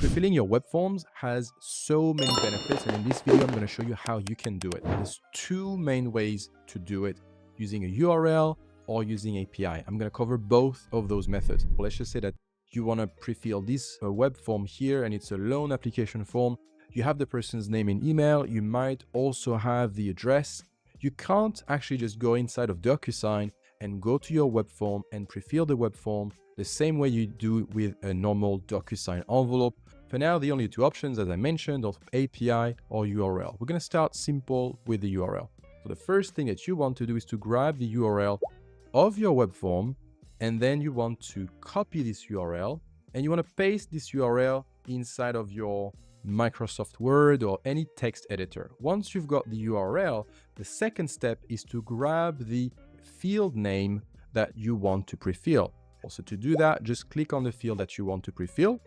Prefilling your web forms has so many benefits, and in this video, I'm going to show you how you can do it. There's two main ways to do it, using a URL or using API. I'm going to cover both of those methods. Well, let's just say that you want to prefill this web form here, and it's a loan application form. You have the person's name and email. You might also have the address. You can't actually just go inside of Docusign and go to your web form and prefill the web form the same way you do with a normal Docusign envelope. For now, the only two options, as I mentioned, are API or URL. We're going to start simple with the URL. So the first thing that you want to do is to grab the URL of your web form, and then you want to copy this URL, and you want to paste this URL inside of your Microsoft Word or any text editor. Once you've got the URL, the second step is to grab the field name that you want to prefill. Also, to do that, just click on the field that you want to prefill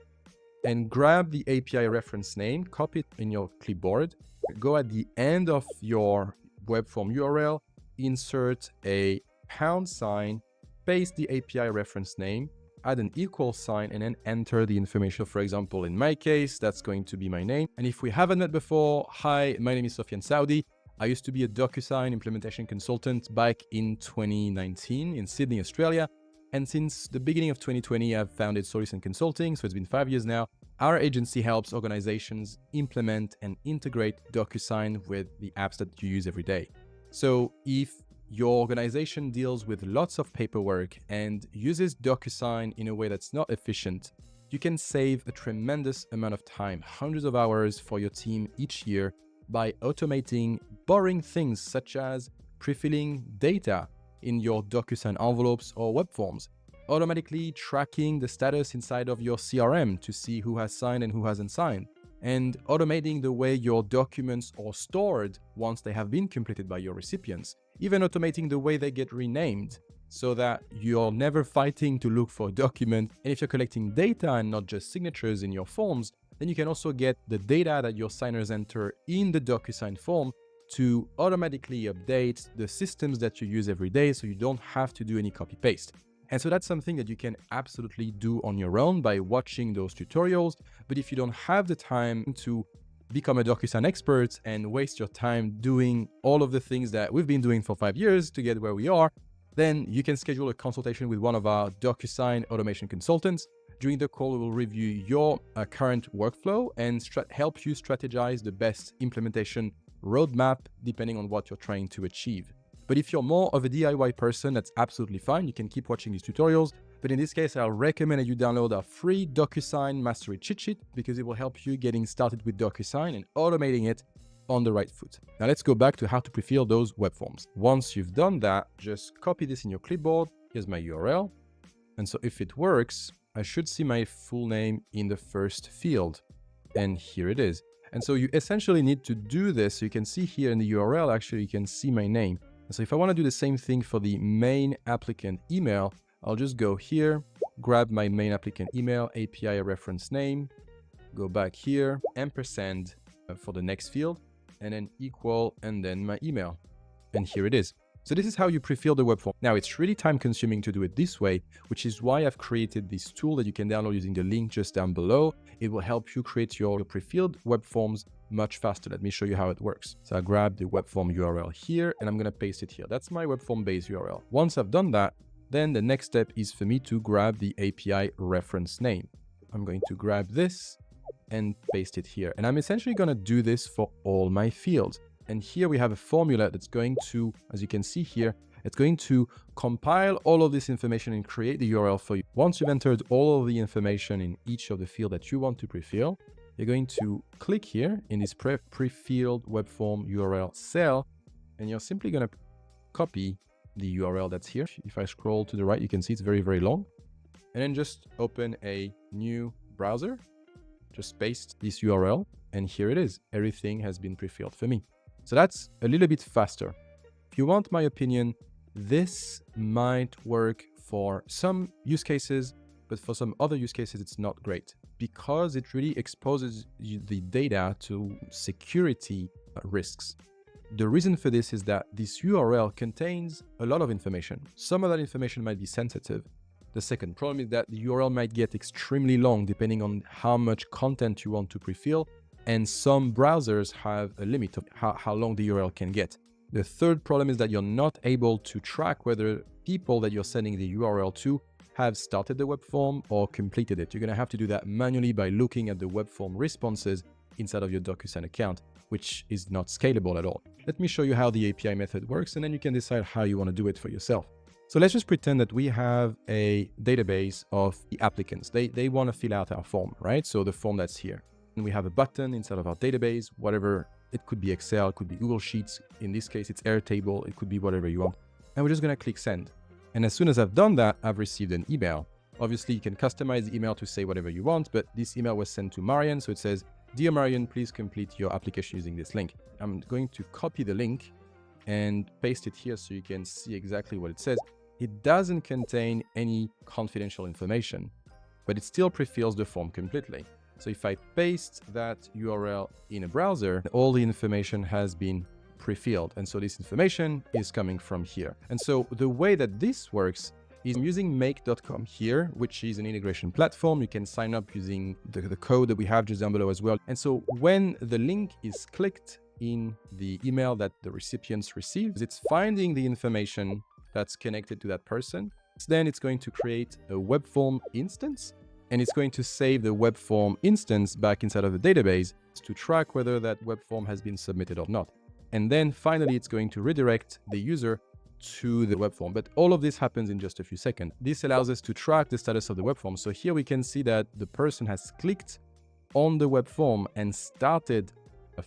and grab the API reference name, copy it in your clipboard, go at the end of your web form URL, insert a £, paste the API reference name, add an equal sign, and then enter the information. For example, in my case, that's going to be my name. And if we haven't met before, hi, my name is Sofiane Saudi. I used to be a Docusign implementation consultant back in 2019 in Sydney, Australia. And since the beginning of 2020, I've founded Solution Consulting, so it's been 5 years now. Our agency helps organizations implement and integrate Docusign with the apps that you use every day. So if your organization deals with lots of paperwork and uses Docusign in a way that's not efficient, you can save a tremendous amount of time, hundreds of hours for your team each year by automating boring things such as prefilling data in your Docusign envelopes or web forms, automatically tracking the status inside of your CRM to see who has signed and who hasn't signed, and automating the way your documents are stored once they have been completed by your recipients, even automating the way they get renamed so that you're never fighting to look for a document. And if you're collecting data and not just signatures in your forms, then you can also get the data that your signers enter in the Docusign form to automatically update the systems that you use every day, so you don't have to do any copy-paste. And so that's something that you can absolutely do on your own by watching those tutorials. But if you don't have the time to become a Docusign expert and waste your time doing all of the things that we've been doing for 5 years to get where we are, then you can schedule a consultation with one of our Docusign automation consultants. During the call, we will review your current workflow and help you strategize the best implementation roadmap depending on what you're trying to achieve. But if you're more of a DIY person, that's absolutely fine. You can keep watching these tutorials. But in this case, I'll recommend that you download our free Docusign Mastery Cheat Sheet because it will help you getting started with Docusign and automating it on the right foot. Now let's go back to how to prefill those web forms. Once you've done that, just copy this in your clipboard. Here's my URL. And so if it works, I should see my full name in the first field. And here it is. And so you essentially need to do this. So you can see here in the URL, actually, you can see my name. And so if I want to do the same thing for the main applicant email, I'll just go here, grab my main applicant email, API reference name, go back here, ampersand for the next field, and then equal, and then my email. And here it is. So this is how you prefill the web form. Now, it's really time consuming to do it this way, which is why I've created this tool that you can download using the link just down below. It will help you create your prefilled web forms much faster. Let me show you how it works. So I grab the web form URL here, and I'm going to paste it here. That's my web form base URL. Once I've done that, then the next step is for me to grab the API reference name. I'm going to grab this and paste it here. And I'm essentially going to do this for all my fields. And here we have a formula that's going to, as you can see here, it's going to compile all of this information and create the URL for you. Once you've entered all of the information in each of the fields that you want to prefill, you're going to click here in this prefilled web form URL cell, and you're simply going to copy the URL that's here. If I scroll to the right, you can see it's very, very long. And then just open a new browser, just paste this URL, and here it is. Everything has been prefilled for me. So that's a little bit faster. If you want my opinion, this might work for some use cases, but for some other use cases, it's not great because it really exposes the data to security risks. The reason for this is that this URL contains a lot of information. Some of that information might be sensitive, The second problem is that the URL might get extremely long depending on how much content you want to prefill, and some browsers have a limit of how long the URL can get. The third problem is that you're not able to track whether people that you're sending the URL to have started the web form or completed it. You're going to have to do that manually by looking at the web form responses inside of your Docusign account, which is not scalable at all. Let me show you how the API method works, and then you can decide how you want to do it for yourself. So let's just pretend that we have a database of the applicants. They want to fill out our form, right? So the form that's here. And we have a button inside of our database, whatever. It could be Excel, it could be Google Sheets. In this case, it's Airtable. It could be whatever you want. And we're just going to click send. And as soon as I've done that, I've received an email. Obviously, you can customize the email to say whatever you want, but this email was sent to Marian. So it says, "Dear Marian, please complete your application using this link." I'm going to copy the link and paste it here so you can see exactly what it says. It doesn't contain any confidential information, but it still prefills the form completely. So if I paste that URL in a browser, all the information has been prefilled. And so this information is coming from here. And so the way that this works is I'm using make.com here, which is an integration platform. You can sign up using the code that we have just down below as well. And so when the link is clicked in the email that the recipient receives, it's finding the information that's connected to that person. Then it's going to create a web form instance, and it's going to save the web form instance back inside of the database to track whether that web form has been submitted or not. And then finally, it's going to redirect the user to the web form. But all of this happens in just a few seconds. This allows us to track the status of the web form. So here we can see that the person has clicked on the web form and started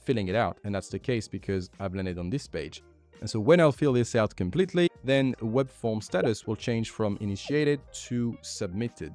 filling it out. And that's the case because I've landed on this page. And so when I'll fill this out completely, then web form status will change from initiated to submitted.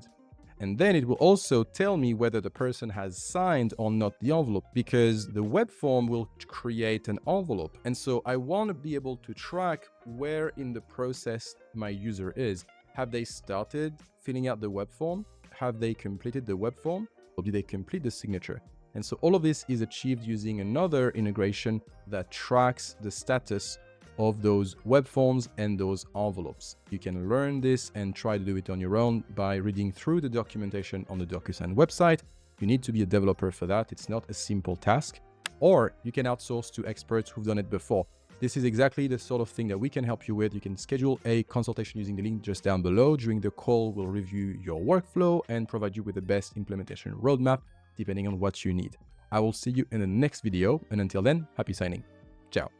And then it will also tell me whether the person has signed or not the envelope, because the web form will create an envelope. And so I want to be able to track where in the process my user is. Have they started filling out the web form? Have they completed the web form? Or did they complete the signature? And so all of this is achieved using another integration that tracks the status of those web forms and those envelopes. You can learn this and try to do it on your own by reading through the documentation on the Docusign website. You need to be a developer for that. It's not a simple task. Or you can outsource to experts who've done it before. This is exactly the sort of thing that we can help you with. You can schedule a consultation using the link just down below. During the call, we'll review your workflow and provide you with the best implementation roadmap, depending on what you need. I will see you in the next video. And until then, happy signing. Ciao.